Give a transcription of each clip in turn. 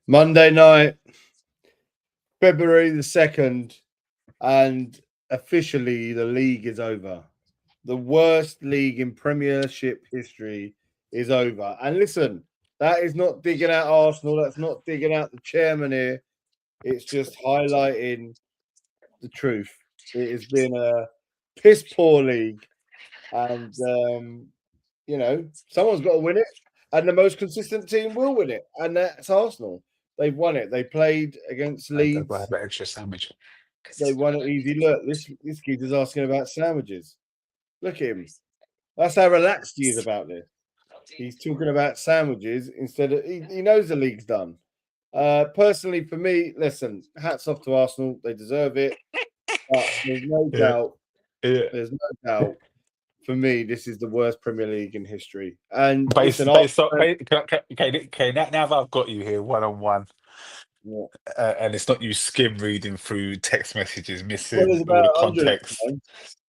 Monday night, February the 2nd, and officially the league is over. The worst league in Premiership history is over. And listen, that is not digging out Arsenal. That's not digging out the chairman here. It's just highlighting the truth. It has been a piss poor league. And, someone's got to win it. And the most consistent team will win it. And that's Arsenal. They've won it. They played against Leeds. I have an extra sandwich. They won it easy. Look, this kid is asking about sandwiches. Look at him. That's how relaxed he is about this. He's talking about sandwiches instead of he knows the league's done. Personally, for me, listen, hats off to Arsenal. They deserve it. But there's no doubt. There's no doubt. For me, this is the worst Premier League in history. And okay, now that I've got you here one-on-one, and it's not you skim reading through text messages, missing all the context.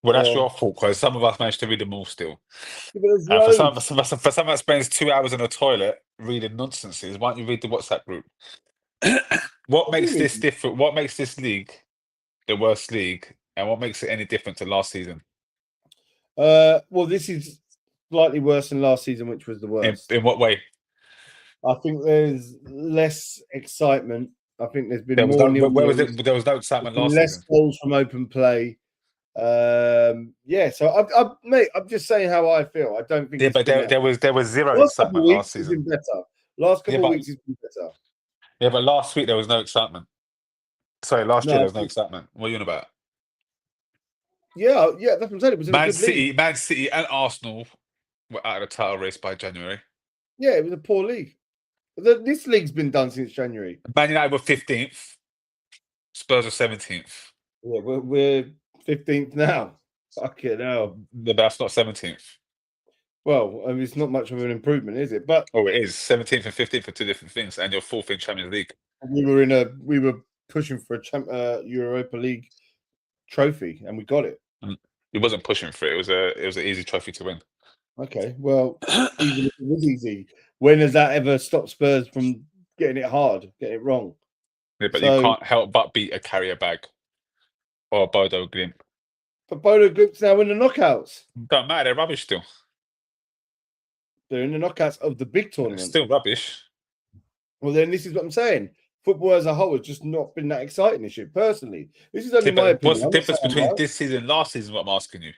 Well, that's your fault, because some of us managed to read them all still. For someone that spends 2 hours in a toilet reading nonsenses, why don't you read the WhatsApp group? What makes this different? What makes this league the worst league, and what makes it any different to last season? Well, this is slightly worse than last season, which was the worst. In what way? I think there's less excitement. I think there's been there was more. Where was it? There was no excitement last season. Less goals from open play. So I'm just saying how I feel. I don't think. Yeah, but there was zero excitement last season. Better. Last couple of weeks has been better. Yeah, but last week there was no excitement. Sorry, last year there was no excitement. What are you on about? Yeah, that's what I'm saying. It was Man City and Arsenal were out of the title race by January. Yeah, it was a poor league. This league's been done since January. Man United were 15th. Spurs are 17th. Yeah, we're 15th now. Fucking hell. But that's not 17th. Well, I mean, it's not much of an improvement, is it? But it is. 17th and 15th are two different things, and you're 4th in Champions League. We were pushing for a Europa League trophy, and we got it. It wasn't pushing for it. It was an easy trophy to win. Okay, well, even if it was easy, when has that ever stopped Spurs from getting it hard, getting it wrong? Yeah, but you can't help but beat a Carrier Bag or a Bodo Glimt. But Bodo Glimt's now in the knockouts. Don't matter, they're rubbish still. They're in the knockouts of the big tournament. Still rubbish. Well, then this is what I'm saying. Football as a whole has just not been that exciting this year, personally. This is only my opinion. What's the difference between this season and last season, what I'm asking you?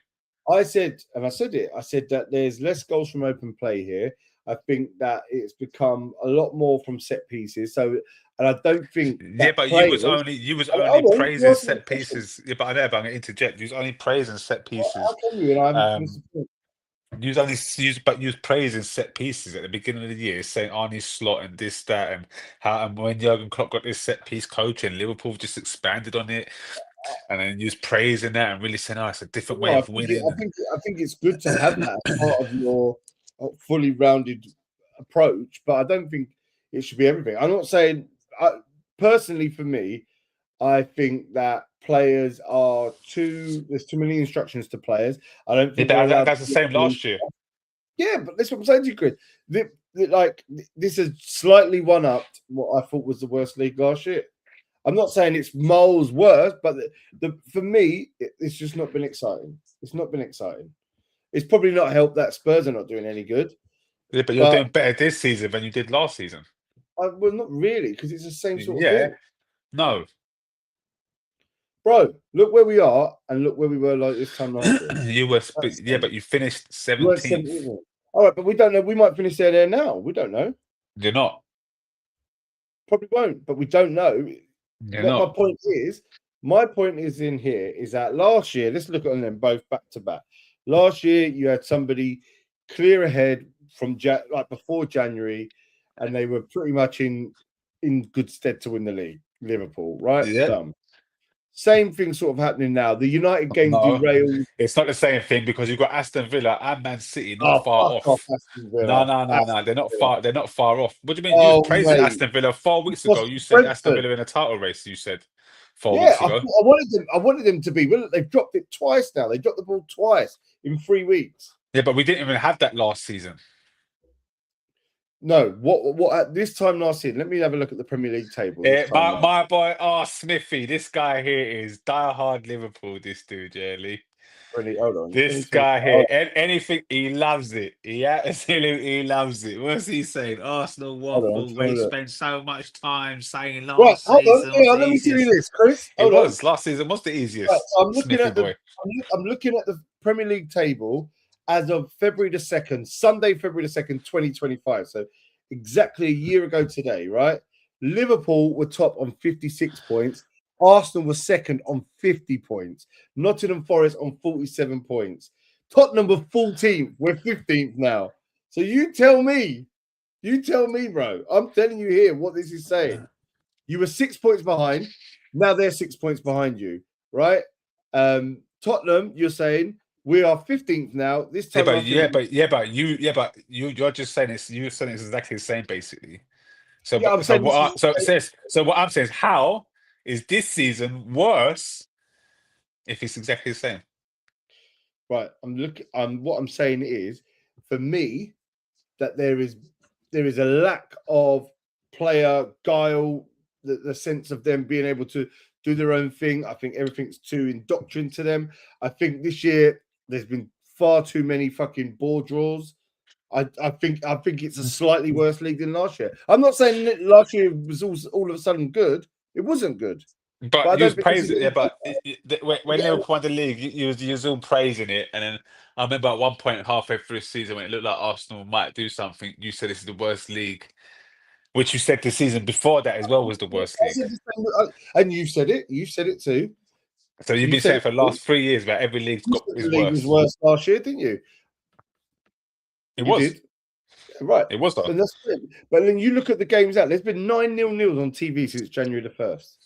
I said that there's less goals from open play here. I think that it's become a lot more from set pieces. So, and I don't think. Yeah, but you was only praising set pieces. Yeah, but I know, but I'm going to interject. You was only praising set pieces. How can you? And I haven't you was praising set pieces at the beginning of the year, saying Arne Slot and this, that, and when Jurgen Klopp got this set piece coaching, Liverpool just expanded on it, and then you was praising that and really saying, "Oh, it's a different way of winning." I think it's good to have that as part of your fully rounded approach, but I don't think it should be everything. I'm not saying personally for me, I think that players there's too many instructions to players. I don't think that's the same last year. Yeah, but that's what I'm saying to you, Chris. This has slightly one-upped what I thought was the worst league last year. I'm not saying it's Mole's worst, but for me, it's just not been exciting. It's not been exciting. It's probably not helped that Spurs are not doing any good. Yeah, but you're doing better this season than you did last season. Well, not really, because it's the same sort of thing. No. Bro, look where we are and look where we were like this time last year. But you finished 17th. All right, but we don't know. We might finish there now. We don't know. You're not. Probably won't, but we don't know. My point is in here is that last year, let's look at them both back to back. Last year, you had somebody clear ahead from before January, and they were pretty much in good stead to win the league. Liverpool, right? Yeah. Same thing sort of happening now. The United game derailed. It's not the same thing because you've got Aston Villa and Man City not far off. No. They're not far. They're not far off. What do you mean? You were praising Aston Villa 4 weeks ago. You said Aston Villa in a title race. You said 4 weeks ago. I wanted them to be. Well, they've dropped it twice now. They dropped the ball twice in 3 weeks. Yeah, but we didn't even have that last season. No, what at this time last year? Let me have a look at the Premier League table. My boy, Smithy. This guy here is diehard Liverpool. This dude, Lee. Really, hold on. This guy here, anything, he loves it. He absolutely loves it. What's he saying? Arsenal waffle. We spent so much time saying last season. Let me see this, Chris. Last season was the easiest. Right, so I'm looking at I'm looking at the Premier League table as of February the 2nd, Sunday, February the 2nd, 2025. So exactly a year ago today, right? Liverpool were top on 56 points. Arsenal was second on 50 points. Nottingham Forest on 47 points. Tottenham were 14th. We're 15th now. So you tell me, bro. I'm telling you here what this is saying. You were 6 points behind. Now they're 6 points behind you, right? Tottenham, you're saying we are 15th now. This time, but you're just saying it's. You're saying it's exactly the same, basically. So, yeah, what I'm saying is, how is this season worse if it's exactly the same? Right. What I'm saying is, for me, that there is a lack of player guile, the sense of them being able to do their own thing. I think everything's too indoctrined to them. I think this year there's been far too many fucking ball draws. I think it's a slightly worse league than last year. I'm not saying that last year was all of a sudden good. It wasn't good. But you was praising it. But when Liverpool won the league, you was all praising it. And then I remember at one point halfway through the season when it looked like Arsenal might do something, you said this is the worst league. Which you said the season before that as well was the worst league. And you said it. You said it too. So you've been saying for the last 3 years that every league was worse last year, didn't you? It was. Did. Right. It was, though. And that's it. But then you look at the games out. There's been 9 0-0s on TV since January the 1st.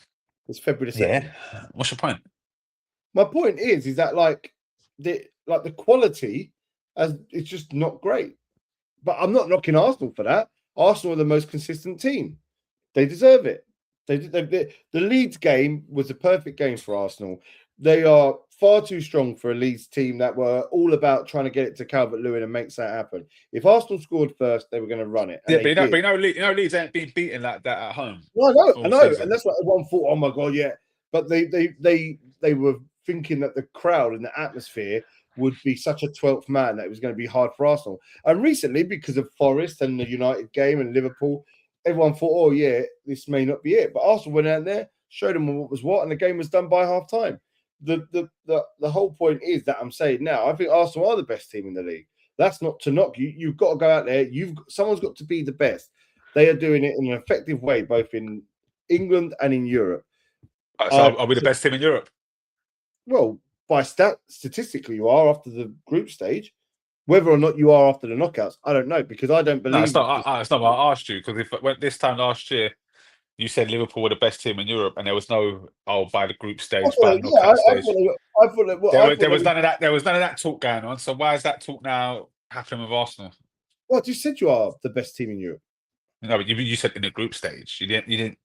It's February the 2nd. Yeah. What's your point? My point is that the quality it's just not great. But I'm not knocking Arsenal for that. Arsenal are the most consistent team. They deserve it. The Leeds game was a perfect game for Arsenal. They are far too strong for a Leeds team that were all about trying to get it to Calvert-Lewin and make that happen. If Arsenal scored first, they were going to run it. Yeah, but Leeds ain't been beaten like that at home. No, I know, and that's what everyone thought. Oh my god, yeah. But they were thinking that the crowd and the atmosphere would be such a 12th man that it was going to be hard for Arsenal. And recently, because of Forest and the United game and Liverpool, everyone thought, oh yeah, this may not be it. But Arsenal went out there, showed them what was what, and the game was done by half time. The whole point is that I'm saying now, I think Arsenal are the best team in the league. That's not to knock you. You've got to go out there. Someone's got to be the best. They are doing it in an effective way, both in England and in Europe. So are we the best team in Europe? Well, by statistically, you are after the group stage. Whether or not you are after the knockouts, I don't know, because I don't believe. No, it's not what I asked you, because this time last year, you said Liverpool were the best team in Europe, and there was no by the group stage, by the knockout stage. There was none of that. There was none of that talk going on. So why is that talk now happening with Arsenal? Well, you said you are the best team in Europe. No, but you said in the group stage. You didn't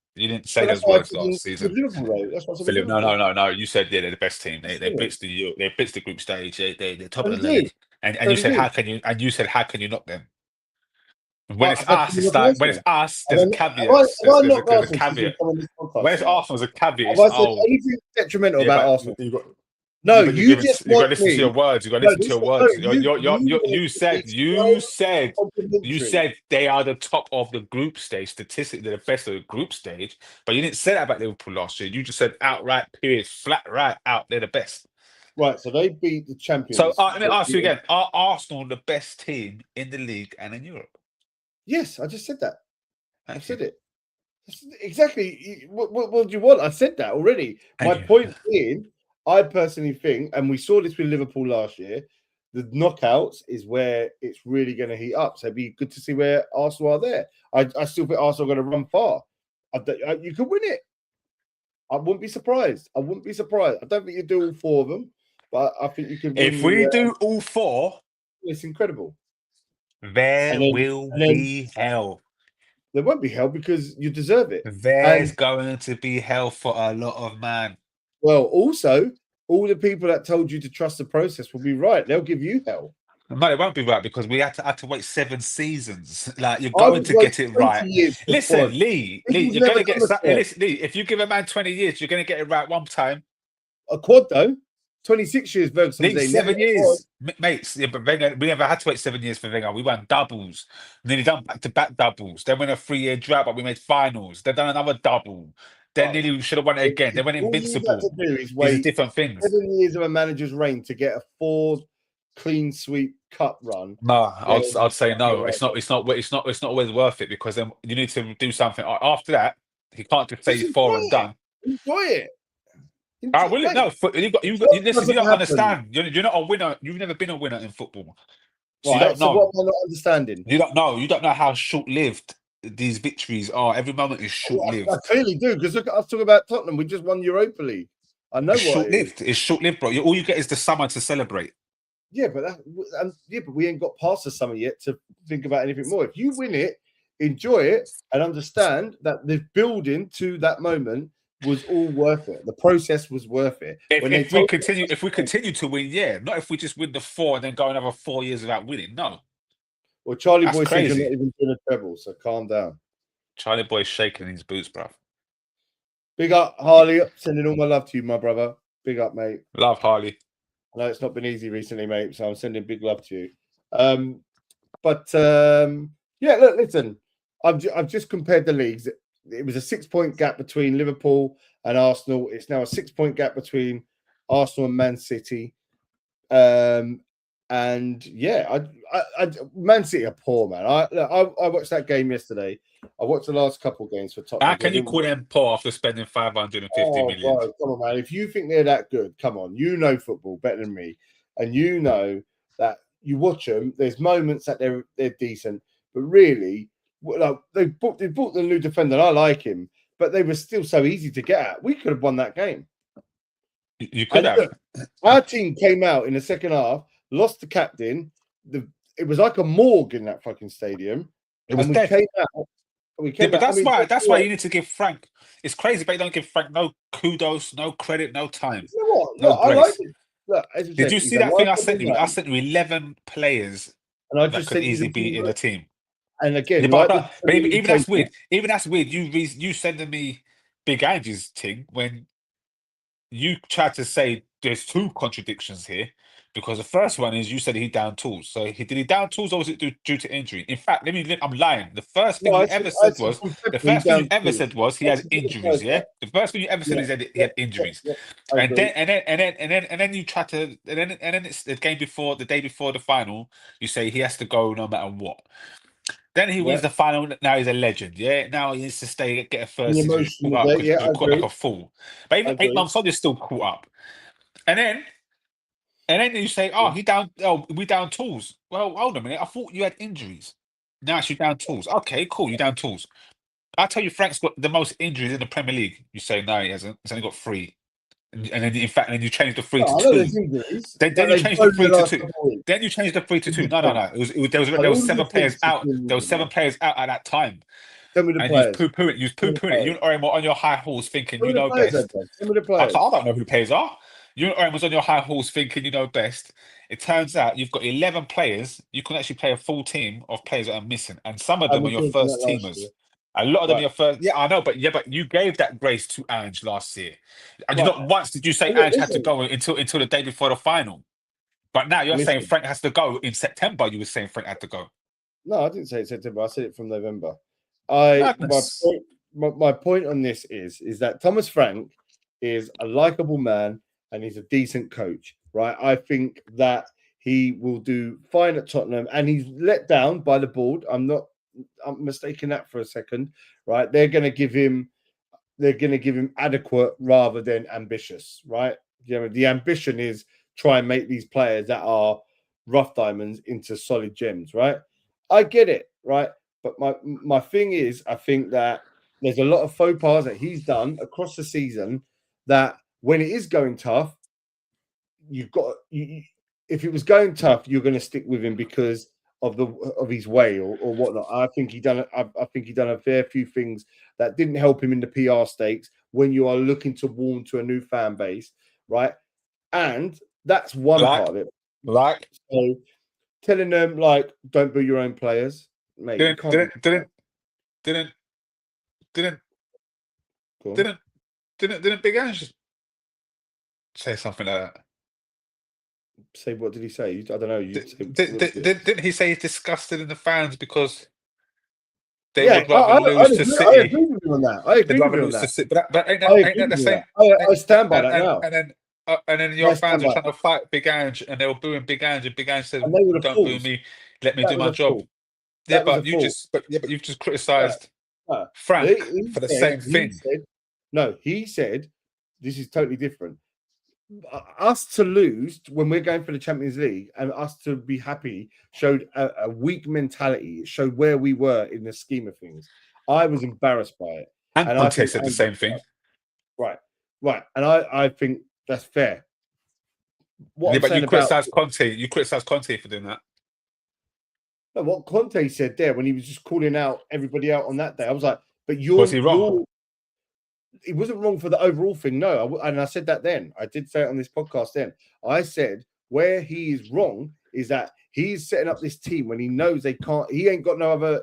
say those words last season. Philip, no. You said they're the best team. They blitzed the group stage. They're top of the league. And you said how can you knock them? When it's us, there's a caveat. There's a caveat. When it's Arsenal, there's a caveat. Have I said anything detrimental about Arsenal? No, you just got to listen to your words. You got to listen to your words. You said they are the top of the group stage. Statistically, they're the best of the group stage. But you didn't say that about Liverpool last year. You just said outright, period, flat right out. They're the best. Right, so they beat the champions. So let me ask you again: are Arsenal the best team in the league and in Europe? Yes, I just said that. I said it. Exactly. What do you want? I said that already. My point being, I personally think, and we saw this with Liverpool last year, the knockouts is where it's really going to heat up. So it'd be good to see where Arsenal are there. I still think Arsenal are going to run far. You could win it. I wouldn't be surprised. I don't think you do all 4 of them, but I think you can. If we do all 4, it's incredible. There will be hell. There won't be hell because you deserve it. There's going to be hell for a lot of man. Well, also, all the people that told you to trust the process will be right. They'll give you hell. No, it won't be right because we had to wait 7 seasons. Like you're going to get it right. Listen, Lee, you're going to get. Listen, Lee, if you give a man 20 years, you're going to get it right one time. A quad though, 26 years. Lee, 7 years, mates. Yeah, but Wenger, we never had to wait 7 years for Wenger. We won doubles, nearly done back-to-back doubles. Then went a 3-year drought, but we made finals. Then done another double. Then nearly we should have won it again. They went invincible. All you got to do is wait different things. 7 years of a manager's reign to get a 4 clean sweep cup run. No, I'd say no. It's not always worth it because then you need to do something after that. He can't just say he's 4 and done. Enjoy it. I will. No, you don't understand. You're not a winner. You've never been a winner in football. So right, you don't know. What am I not understanding? You don't know. You don't know how short-lived these victories are. Every moment is short-lived. I clearly do because look, I was talking about Tottenham. We just won Europa League. I know it's short-lived. It's short-lived, bro. All you get is the summer to celebrate. Yeah, but we ain't got past the summer yet to think about anything more. If you win it, enjoy it, and understand that the building to that moment was all worth it. The process was worth it. If we continue to win, yeah, not if we just win the 4 and then go another 4 years without winning. No. Well, Charlie Boy says you're not even doing a treble, so calm down. Charlie Boy's shaking in his boots, bro. Big up, Harley. Sending all my love to you, my brother. Big up, mate. Love, Harley. I know it's not been easy recently, mate, so I'm sending big love to you. Yeah, look, listen, I've just compared the leagues. It was a 6-point gap between Liverpool and Arsenal. It's now a 6-point gap between Arsenal and Man City. And yeah, Man City are poor, man. I watched that game yesterday. I watched the last couple of games for Tottenham. How can you call them poor after spending 550 million? Bro, come on, man. If you think they're that good, come on. You know football better than me, and you know that you watch them. There's moments that they're decent, but really, like they bought the new defender. And I like him, but they were still so easy to get at. We could have won that game. You could have. Our team came out in the second half, lost the captain. It was like a morgue in that fucking stadium. It was dead. But that's why you need to give Frank. It's crazy, but you don't give Frank no kudos, no credit, no time. You know what? Look, I like it. Look, did you see that thing I sent you? I sent you 11 players and I just that could easily be in the team. And again, even that's weird. Even that's weird. You sending me Big Angie's thing when you tried to say there's 2 contradictions here. Because the first one is you said he down tools. So did he down tools or was it due to injury? In fact, I'm lying. The first thing you ever said was he has injuries. Yeah, the first thing you ever said is that he had injuries. And then you try to and then it's the day before the final. You say he has to go no matter what. Then he wins the final. Now he's a legend. Yeah. Now he needs to stay, get a first. Caught like a fool. But even 8 months on, you're still caught up. And then you say, we down tools. Well, hold on a minute. I thought you had injuries. Now it's you down tools. Okay, cool. You down tools. I tell you, Frank's got the most injuries in the Premier League. You say, no, he hasn't. He's only got 3. And then, in fact, you change the 3 to 2. Then you change the 3 to 2. Then you change the 3 to 2. No. There was 7 players out. There was 7 players out at that time. Tell me the players. You was poo-pooing it. You and Oremo on your high horse thinking you know best. Tell me the players. I don't know who the players are. You and Oremo was on your high horse thinking you know best. It turns out you've got 11 players. You can actually play a full team of players that are missing, and some of them are your first teamers. A lot of them are your first. Yeah, I know, but you gave that grace to Ange last year. And not once did you say Ange had to go until the day before the final. But now you're saying Frank has to go in September. You were saying Frank had to go. No, I didn't say it September. I said it from November. My point on this is that Thomas Frank is a likable man. And he's a decent coach, right? I think that he will do fine at Tottenham, and he's let down by the board. I'm mistaking that for a second, right? They're going to give him adequate rather than ambitious, right? The ambition is try and make these players that are rough diamonds into solid gems, right? I get it, right? But my thing is, I think that there's a lot of faux pas that he's done across the season that. When it is going tough, if it was going tough, you're going to stick with him because of his way or whatnot. I think he done a fair few things that didn't help him in the PR stakes when you are looking to warm to a new fan base, right? And that's one part of it. So telling them like, don't boo your own players, mate. Didn't Big Ange say something like that? Say what did he say? I don't know. Didn't he say he's disgusted in the fans because they would rather lose to City? I agree with you on that. I agree with you on that. But ain't that the same? I stand by that now. And then your fans are trying to fight Big Ange, and they were booing Big Ange, and Big Ange said, "Don't boo me, let me do my job." Yeah, but you've just criticised Frank for the same thing. He said this is totally different. Us to lose when we're going for the Champions League and us to be happy showed a weak mentality. It showed where we were in the scheme of things. I was embarrassed by it. And Conte said the same thing. Right. And I think that's fair. But you criticise Conte. You criticise Conte for doing that. No, what Conte said there when he was just calling out everybody out on that day, I was like, but was he wrong? He wasn't wrong for the overall thing, no. And I said that then. I did say it on this podcast then. I said where he is wrong is that he's setting up this team when he knows they can't. He ain't got another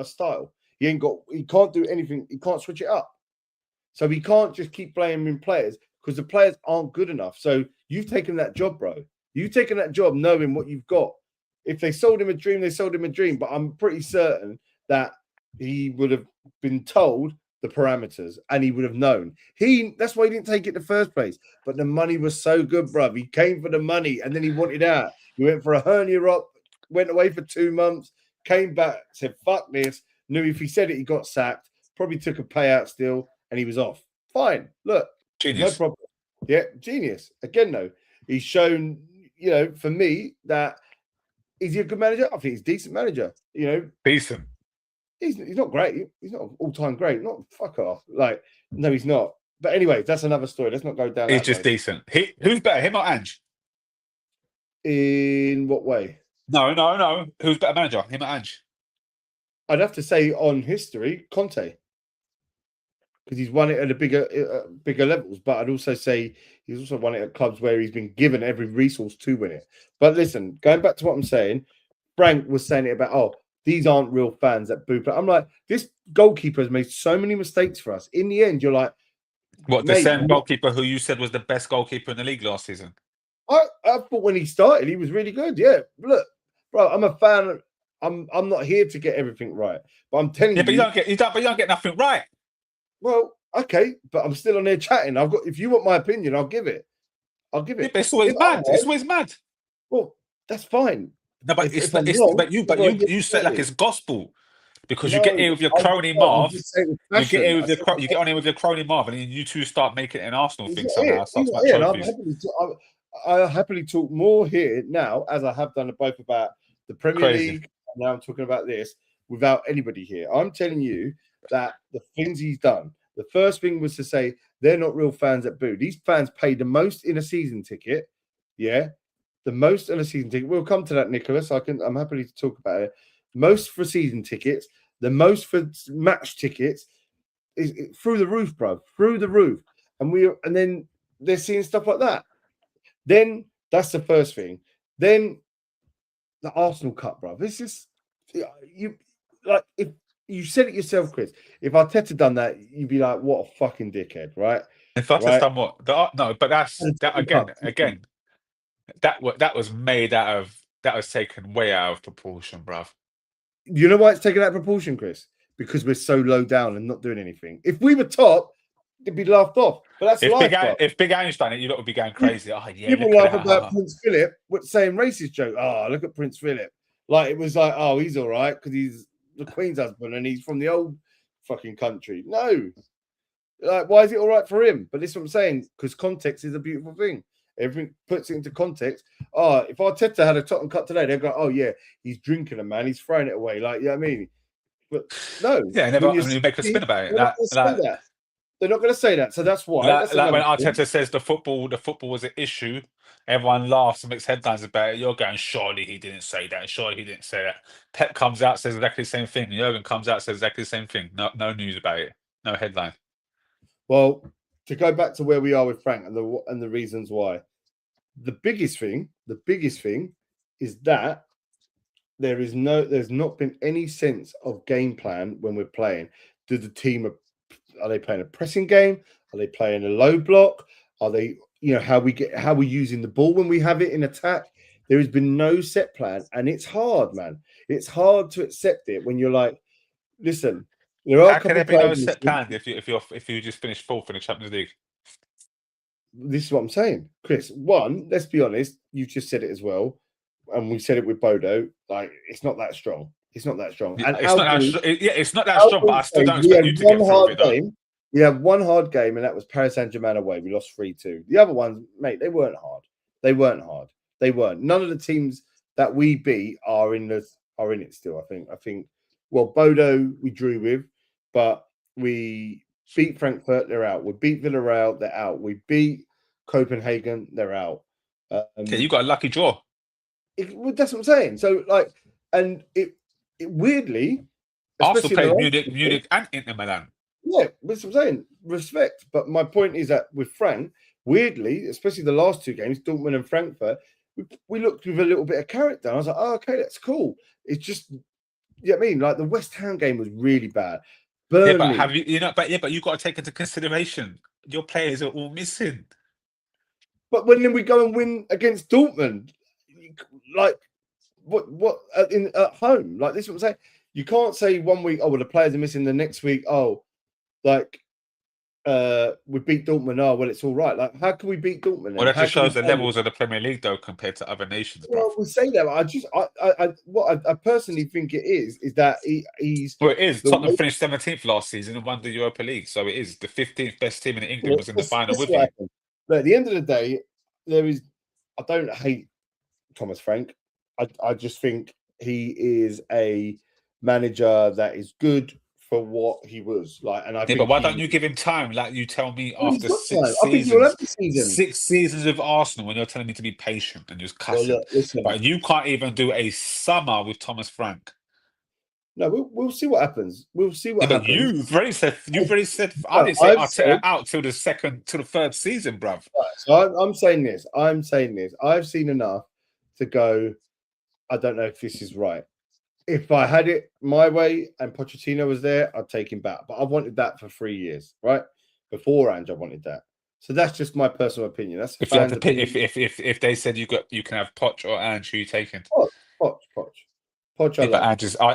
style. He can't do anything. He can't switch it up. So he can't just keep blaming players because the players aren't good enough. So you've taken that job, bro. You've taken that job knowing what you've got. If they sold him a dream, they sold him a dream. But I'm pretty certain that he would have been told the parameters and he would have known. That's why he didn't take it in the first place. But the money was so good, bruv. He came for the money and then he wanted out. He went for a hernia op, went away for 2 months, came back, said, fuck this. Knew if he said it, he got sacked. Probably took a payout still and he was off. Fine. Look, genius. No problem. Yeah, genius. Again, though, he's shown, for me that is he a good manager? I think he's a decent manager. Decent. He's not great. He's not all-time great. Not fuck off. No, he's not. But anyway, that's another story. Let's not go down. He's just decent. Who's better, him or Ange? In what way? No. Who's better manager, him or Ange? I'd have to say on history, Conte, because he's won it at a bigger levels. But I'd also say he's also won it at clubs where he's been given every resource to win it. But listen, going back to what I'm saying, Frank was saying it about these aren't real fans that boo. I'm like, this goalkeeper has made so many mistakes for us. In the end, you're like, what, the same goalkeeper who you said was the best goalkeeper in the league last season? I thought when he started, he was really good. Yeah, look, bro, I'm a fan. I'm not here to get everything right, but I'm telling you. Yeah, but you don't get nothing right. Well, okay, but I'm still on there chatting. If you want my opinion, I'll give it. Yeah, but it's always mad. It's always mad. Well, that's fine. No, but you say like it's gospel because you get here with your crony Marv. You get on here with your crony Marv, and then you two start making it an Arsenal thing somehow. I'll happily talk more here now, as I have done both about the Premier League. And now I'm talking about this without anybody here. I'm telling you that the things he's done. The first thing was to say they're not real fans that boo. These fans pay the most in a season ticket. Yeah. The most on a season ticket. We'll come to that, Nicholas. I'm happy to talk about it. Most for season tickets, the most for match tickets is through the roof, bro. Through the roof. And then they're seeing stuff like that. Then that's the first thing. Then the Arsenal Cup, bro. This is if you said it yourself, Chris. If Arteta done that, you'd be like, what a fucking dickhead, right? If Arteta's done what? No, but that's that again. That was made out of, that was taken way out of proportion, bruv. You know why it's taken out of proportion, Chris? Because we're so low down and not doing anything. If we were top, it'd be laughed off. But that's if Big Ange done it, you lot would be going crazy. Oh yeah, people laugh about Prince Philip saying racist joke. Oh, look at Prince Philip. Like it was like, oh, he's all right because he's the Queen's husband and he's from the old fucking country. No, like why is it all right for him? But this is what I'm saying, because context is a beautiful thing. Everything puts it into context. Oh, if Arteta had a Tottenham Cup today, they'd go, oh, yeah, he's drinking it, man. He's throwing it away. Like, you know what I mean? But no. Yeah, you make a spin about it. They're not going to say that. So that's why. Like when Arteta says the football was an issue, everyone laughs and makes headlines about it. You're going, surely he didn't say that. Surely he didn't say that. Pep comes out, says exactly the same thing. Jurgen comes out, says exactly the same thing. No news about it. No headline. Well, to go back to where we are with Frank and the reasons why, the biggest thing is that there's not been any sense of game plan when we're playing. Do the team are they playing a pressing game? Are they playing a low block? Are they, how we're using the ball when we have it in attack? There has been no set plan, and it's hard, man. It's hard to accept it when you're like, listen, there are. How can there be no set plan if you just finished fourth in the Champions League? This is what I'm saying, Chris. One, let's be honest. You just said it as well, and we said it with Bodo. Like, it's not that strong. It's not that strong. And it's not that strong. But I still don't expect you to get through it, though. We had one hard game, and that was Paris Saint-Germain away. We lost 3-2. The other ones, mate, they weren't hard. They weren't. None of the teams that we beat are in it still. I think. Well, Bodo we drew with, but we beat Frankfurt. They're out. We beat Villarreal. They're out. We beat Copenhagen. They're out. You got a lucky draw. That's what I'm saying. So, like, and it weirdly, Arsenal played Munich and Inter Milan. Yeah, that's what I'm saying. Respect. But my point is that with Frank, weirdly, especially the last two games, Dortmund and Frankfurt, we looked with a little bit of character. I was like, oh, okay, that's cool. It's just, you know what I mean? Like, the West Ham game was really bad. Burnley, yeah, but you've got to take into consideration your players are all missing. But when then we go and win against Dortmund, like what at home? Like, this is what I'm saying. You can't say 1 week, oh well, the players are missing. The next week, oh, like we beat Dortmund. Oh well, it's all right. Like, how can we beat Dortmund? Well, that just shows the levels of the Premier League, though, compared to other nations. Well, we say that. What I personally think it is that he's. Well, it is. Tottenham finished 17th last season and won the Europa League, so it is the 15th best team in England was in the final with you. But at the end of the day, I don't hate Thomas Frank. I just think he is a manager that is good for what he was like, and I think. But why don't you give him time? Like you tell me after 6 seasons with Arsenal, when you're telling me to be patient and just cussing. Well, look, but you can't even do a summer with Thomas Frank. No, we'll see what happens. We'll see what happens. But you've already said. I didn't say Arteta out till the third season, bruv. Right, so I'm saying this. I've seen enough to go. I don't know if this is right. If I had it my way and Pochettino was there, I'd take him back. But I wanted that for 3 years, right? Beforehand, I wanted that. So that's just my personal opinion. That's if they said you can have Poch or Ange, who you taking? Poch. But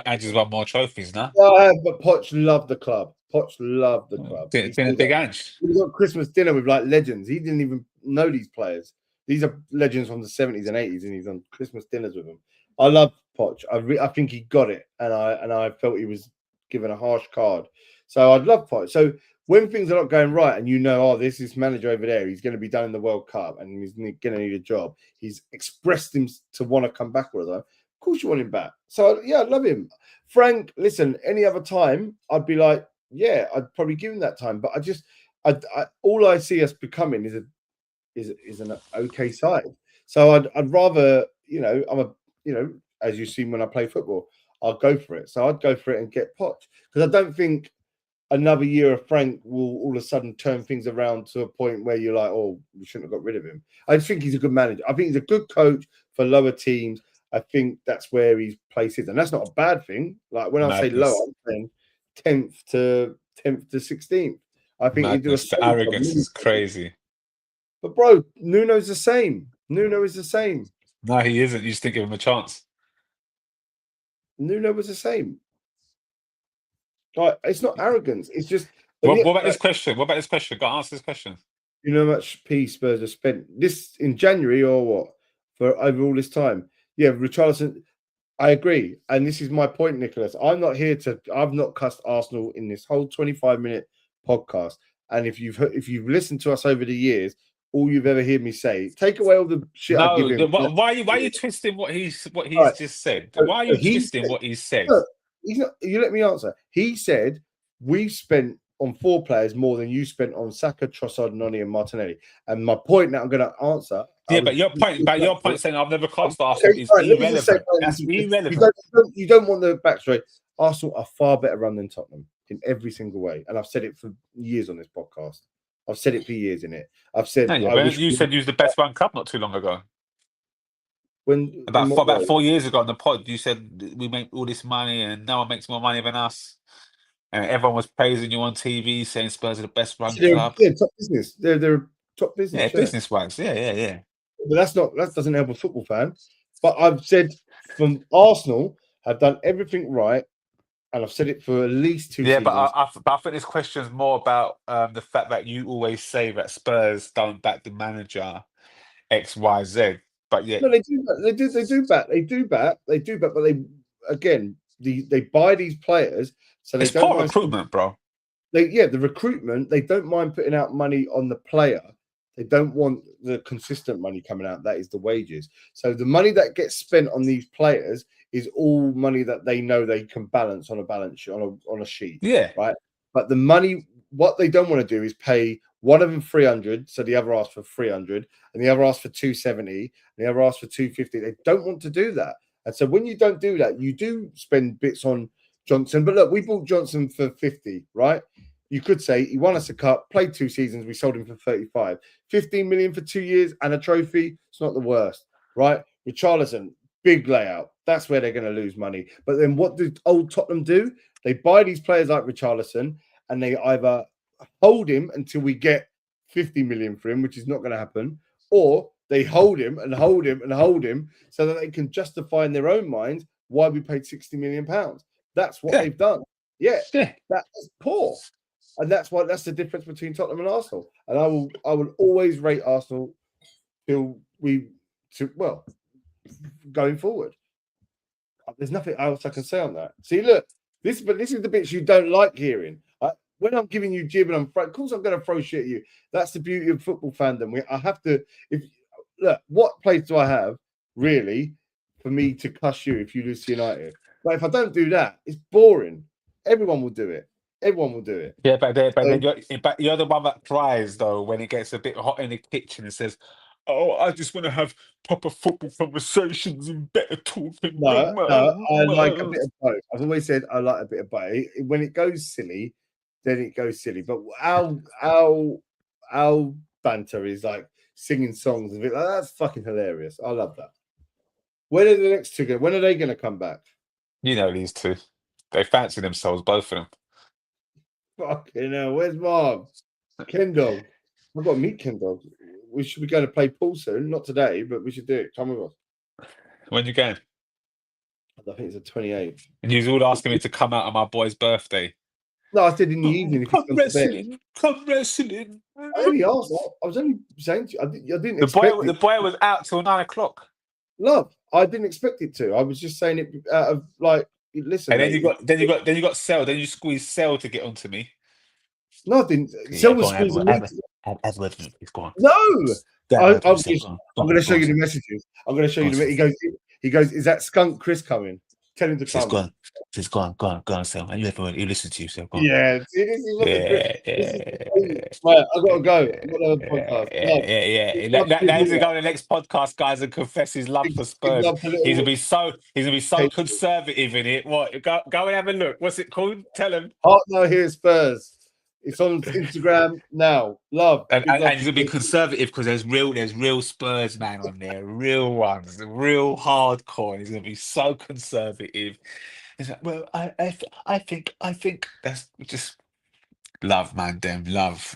Ange's won more trophies now. Yeah, but Poch loved the club. It's been a big Ange. He was on Christmas dinner with like legends. He didn't even know these players. These are legends from the 70s and 80s, and he's on Christmas dinners with them. I love Poch. I think he got it, and I felt he was given a harsh card. So I'd love Poch. So when things are not going right, and there's this manager over there, he's going to be done in the World Cup, and he's going to need a job. He's expressed him to want to come back all the time. Of course, you want him back. So yeah, I love him. Frank, listen, any other time, I'd be like, yeah, I'd probably give him that time. But all I see us becoming is an okay side. So I'd rather, as you've seen when I play football, I'll go for it. So I'd go for it and get Poch, because I don't think another year of Frank will all of a sudden turn things around to a point where you're like, oh, we shouldn't have got rid of him. I just think he's a good manager. I think he's a good coach for lower teams. I think that's where his place is, and that's not a bad thing. Like when I say low, I'm saying 10th to 16th. I think the arrogance is crazy. But bro, Nuno's the same. Nuno is the same. No, he isn't. You just didn't give him a chance. Nuno was the same. Like, it's not arrogance. It's just. What about this question? Go answer this question. You know how much Spurs have spent this in January or what for over all this time? Yeah, Richarlison. I agree, and this is my point, Nicholas. I've not cussed Arsenal in this whole 25-minute podcast. And if you've listened to us over the years, all you've ever heard me say, take away all the shit I give him. Why are you twisting what he's just said? Why are you twisting what he said? Look, he's not. You let me answer. He said we've spent on 4 players more than you spent on Saka, Trossard, Noni, and Martinelli. And my point that I'm going to answer. Yeah, but your point saying I've never cast Arsenal is irrelevant. That's irrelevant. You don't want the backstory. Arsenal are far better run than Tottenham in every single way, and I've said it for years on this podcast. I've said it for years in it. I've said. You said you was the best run club not too long ago. About 4 years ago on the pod, you said we make all this money and no one makes more money than us. And everyone was praising you on TV, saying Spurs are the best run club. Yeah, top business. They're top business. Yeah, business-wise. Yeah. But that doesn't help a football fan. But I've said from Arsenal have done everything right, and I've said it for at least 2 seasons. But I think this question's more about the fact that you always say that Spurs don't back the manager X, Y, Z. But yeah, no, they do back. But they buy these players, so they it's don't poor recruitment, bro. The recruitment, they don't mind putting out money on the player. They don't want the consistent money coming out. That is the wages. So the money that gets spent on these players is all money that they know they can balance on a balance sheet, on a sheet. Yeah. Right. But the money, what they don't want to do is pay one of them 300, so the other asked for 300, and the other asked for 270, and the other asked for 250. They don't want to do that. And so when you don't do that, you do spend bits on Johnson. But look, we bought Johnson for 50, right? You could say he won us a cup, played 2 seasons, we sold him for 35. 15 million for 2 years and a trophy. It's not the worst, right? Richarlison, big layout. That's where they're going to lose money. But then what do old Tottenham do? They buy these players like Richarlison and they either hold him until we get 50 million for him, which is not going to happen, or they hold him and hold him and hold him so that they can justify in their own minds why we paid 60 million pounds. That's what they've done. Yeah, that is poor. And that's the difference between Tottenham and Arsenal. And I will always rate Arsenal going forward. There's nothing else I can say on that. See, look, this is the bits you don't like hearing. When I'm giving you jib and of course I'm going to throw shit at you. That's the beauty of football fandom. I have to. What place do I have really for me to cuss you if you lose to United? But if I don't do that, it's boring. Everyone will do it. Everyone will do it. Yeah, but you're the one that cries though when it gets a bit hot in the kitchen and says, "Oh, I just want to have proper football conversations and better talking." No, I like a bit of both. I've always said I like a bit of both. When it goes silly, then it goes silly. But our banter is like singing songs and that's fucking hilarious. I love that. When are the next two? When are they going to come back? You know these two. They fancy themselves, both of them. Fucking hell, where's Marv? Kendall. I've got to meet Kendall. We should be going to play pool soon. Not today, but we should do it. Come with us. When you going? I think it's the 28th. And you was all asking me to come out on my boy's birthday. No, I said in the evening. Come wrestling. Come wrestling. I only asked. I was only saying to you. I didn't expect the boy was out till 9 o'clock. Love, I didn't expect it to. I was just saying it out of like, listen. And then you got Cell. Then you squeezed Cell to get onto me. No, I didn't. Cell was squeezing me. Edward, he's gone. No, I'm going to show you the messages. I'm going to show you the. He goes. Is that skunk Chris coming? Tell him to come. She's gone, Cell. And you listen to you, Cell. Yeah, see, this is right, I've got to go. Yeah. Now he's going to go on the next podcast, guys, and confess his love for Spurs. He's gonna be so conservative in it. What? Go and have a look. What's it called? Tell him. Heart No Here Spurs. It's on Instagram now. Love. And he's gonna be conservative because there's real Spurs man on there, real ones, real hardcore. And he's gonna be so conservative. He's like, well, I think that's just love, man. Them love.